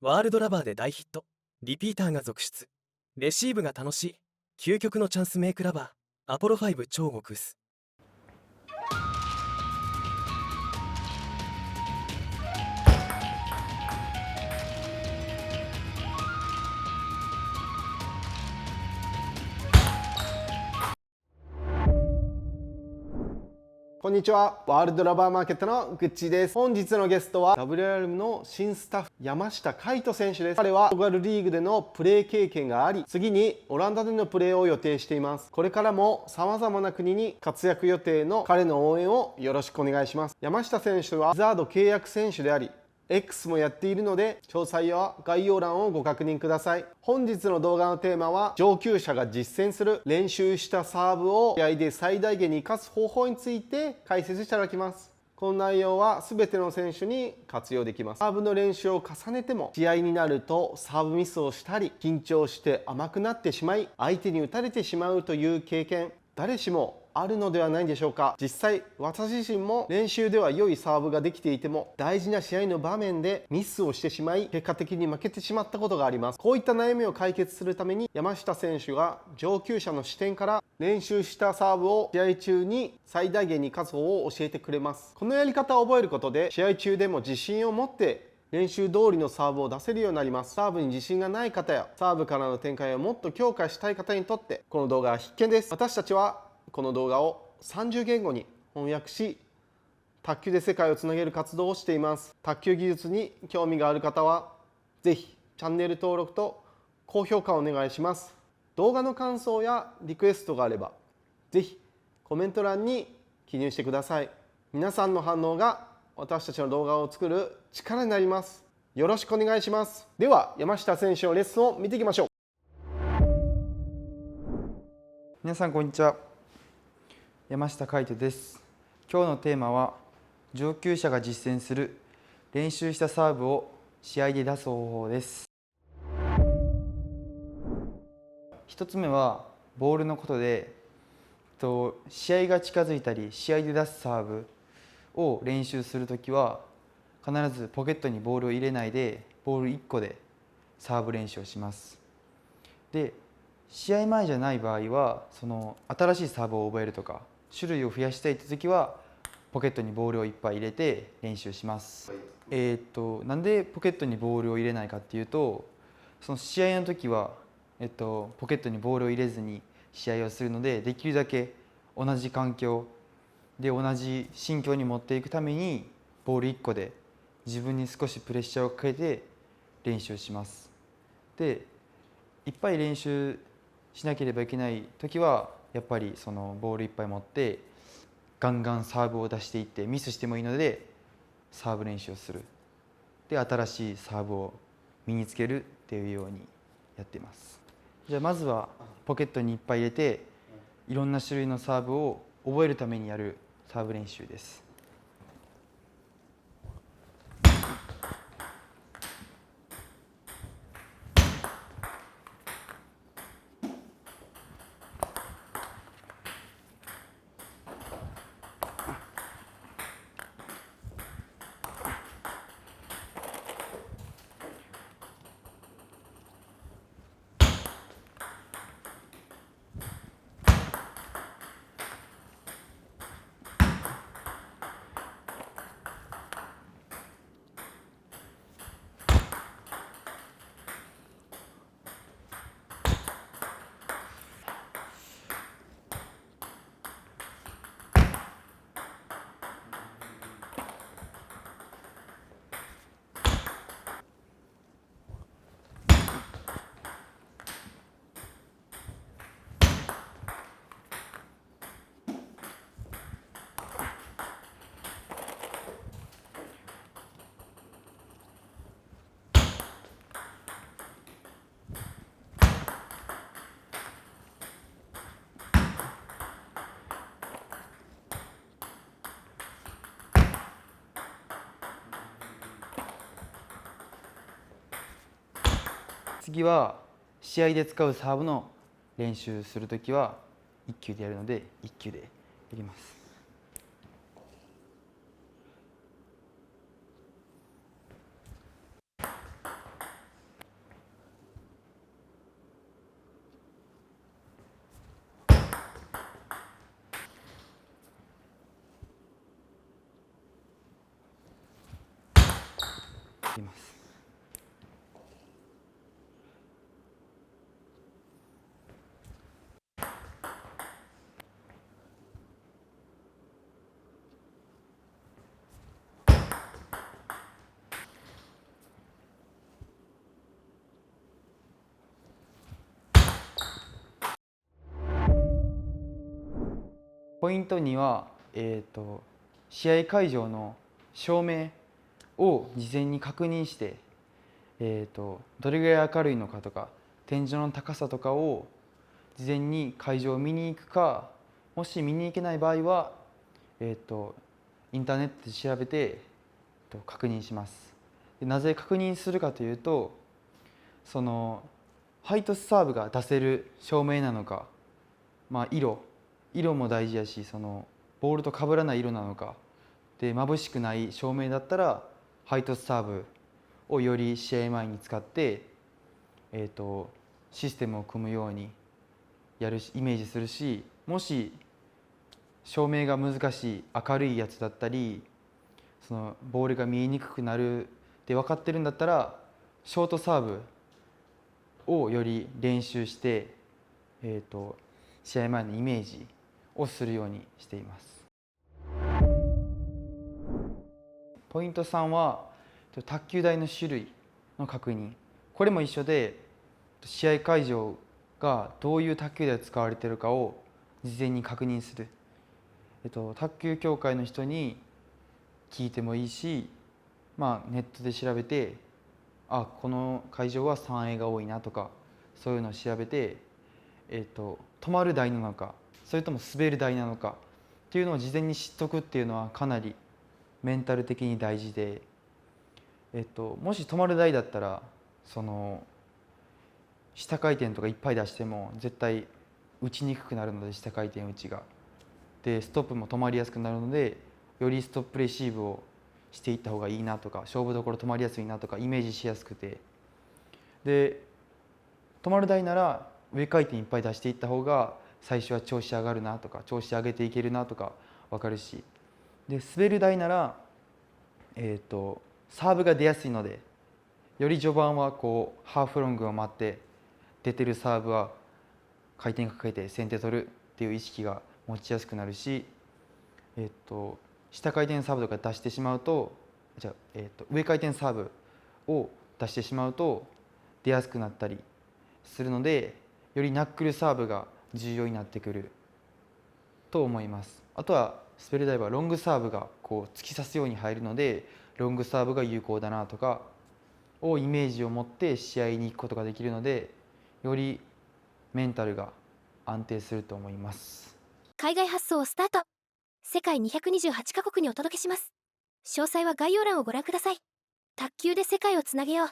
ワールドラバーで大ヒット。リピーターが続出。レシーブが楽しい。究極のチャンスメイクラバー。アポロ5超極薄。こんにちは。ワールドラバーマーケットのグッチーです。本日のゲストは WRM の新スタッフ山下海人選手です。彼はポルトガルリーグでのプレー経験があり、次にオランダでのプレーを予定しています。これからも様々な国に活躍予定の彼の応援をよろしくお願いします。山下選手はウィザード契約選手であり、X もやっているので、詳細は概要欄をご確認ください。本日の動画のテーマは、上級者が実践する練習したサーブを試合で最大限に活かす方法について解説していただきます。この内容は全ての選手に活用できます。サーブの練習を重ねても、試合になるとサーブミスをしたり、緊張して甘くなってしまい、相手に打たれてしまうという経験、誰しもあるのではないでしょうか。実際私自身も練習では良いサーブができていても、大事な試合の場面でミスをしてしまい、結果的に負けてしまったことがあります。こういった悩みを解決するために、山下選手が上級者の視点から練習したサーブを試合中に最大限に活用を教えてくれます。このやり方を覚えることで、試合中でも自信を持って練習通りのサーブを出せるようになります。サーブに自信がない方やサーブからの展開をもっと強化したい方にとってこの動画は必見です。私たちはこの動画を30言語に翻訳し、卓球で世界をつなげる活動をしています。卓球技術に興味がある方はぜひチャンネル登録と高評価をお願いします。動画の感想やリクエストがあればぜひコメント欄に記入してください。皆さんの反応が私たちの動画を作る力になります。よろしくお願いします。では山下選手のレッスンを見ていきましょう。皆さんこんにちは。山下海人です。今日のテーマは上級者が実践する練習したサーブを試合で出す方法です。一つ目はボールのことで、試合が近づいたり試合で出すサーブを練習するときは必ずポケットにボールを入れないでボール1個でサーブ練習をします。で、試合前じゃない場合は新しいサーブを覚えるとか種類を増やしたいって時はポケットにボールをいっぱい入れて練習します。なんでポケットにボールを入れないかっていうと、その試合の時は、ポケットにボールを入れずに試合をするので、できるだけ同じ環境で同じ心境に持っていくためにボール1個で自分に少しプレッシャーをかけて練習します。で、いっぱい練習しなければいけない時はやっぱりそのボールいっぱい持ってガンガンサーブを出していって、ミスしてもいいのでサーブ練習をする。で、新しいサーブを身につけるっていうようにやっています。じゃあまずはポケットにいっぱい入れていろんな種類のサーブを覚えるためにやるサーブ練習です。次は試合で使うサーブの練習するときは1球でやるので1球でやります。います。ポイント2は、試合会場の照明を事前に確認して、どれぐらい明るいのかとか天井の高さとかを事前に会場を見に行くか、もし見に行けない場合は、インターネットで調べて、確認します。でなぜ確認するかというと、そのハイトスサーブが出せる照明なのか、色も大事やし、そのボールと被らない色なのかで、眩しくない照明だったらハイトスサーブをより試合前に使って、システムを組むようにやるしイメージするし、もし照明が難しい明るいやつだったり、そのボールが見えにくくなるって分かってるんだったら、ショートサーブをより練習して、試合前のイメージをするようにしています。ポイント3は卓球台の種類の確認。これも一緒で、試合会場がどういう卓球台が使われているかを事前に確認する。卓球協会の人に聞いてもいいし、ネットで調べて、この会場は 3A が多いなとか、そういうのを調べて、止まる台なのかそれとも滑る台なのかっていうのを事前に知っとくっていうのはかなりメンタル的に大事で、もし止まる台だったら、その下回転とかいっぱい出しても絶対打ちにくくなるので、下回転打ちがでストップも止まりやすくなるので、よりストップレシーブをしていった方がいいなとか、勝負どころ止まりやすいなとかイメージしやすくて、で止まる台なら上回転いっぱい出していった方が最初は調子上がるなとか、調子上げていけるなとか分かるし、で滑る台なら、サーブが出やすいので、より序盤はこうハーフロングを待って出てるサーブは回転かけて先手取るっていう意識が持ちやすくなるし、下回転サーブとか出してしまうと、上回転サーブを出してしまうと出やすくなったりするので、よりナックルサーブが重要になってくると思います。あとは滑り台はロングサーブがこう突き刺すように入るので、ロングサーブが有効だなとかをイメージを持って試合に行くことができるので、よりメンタルが安定すると思います。海外発送をスタート。世界228カ国にお届けします。詳細は概要欄をご覧ください。卓球で世界をつなげよう。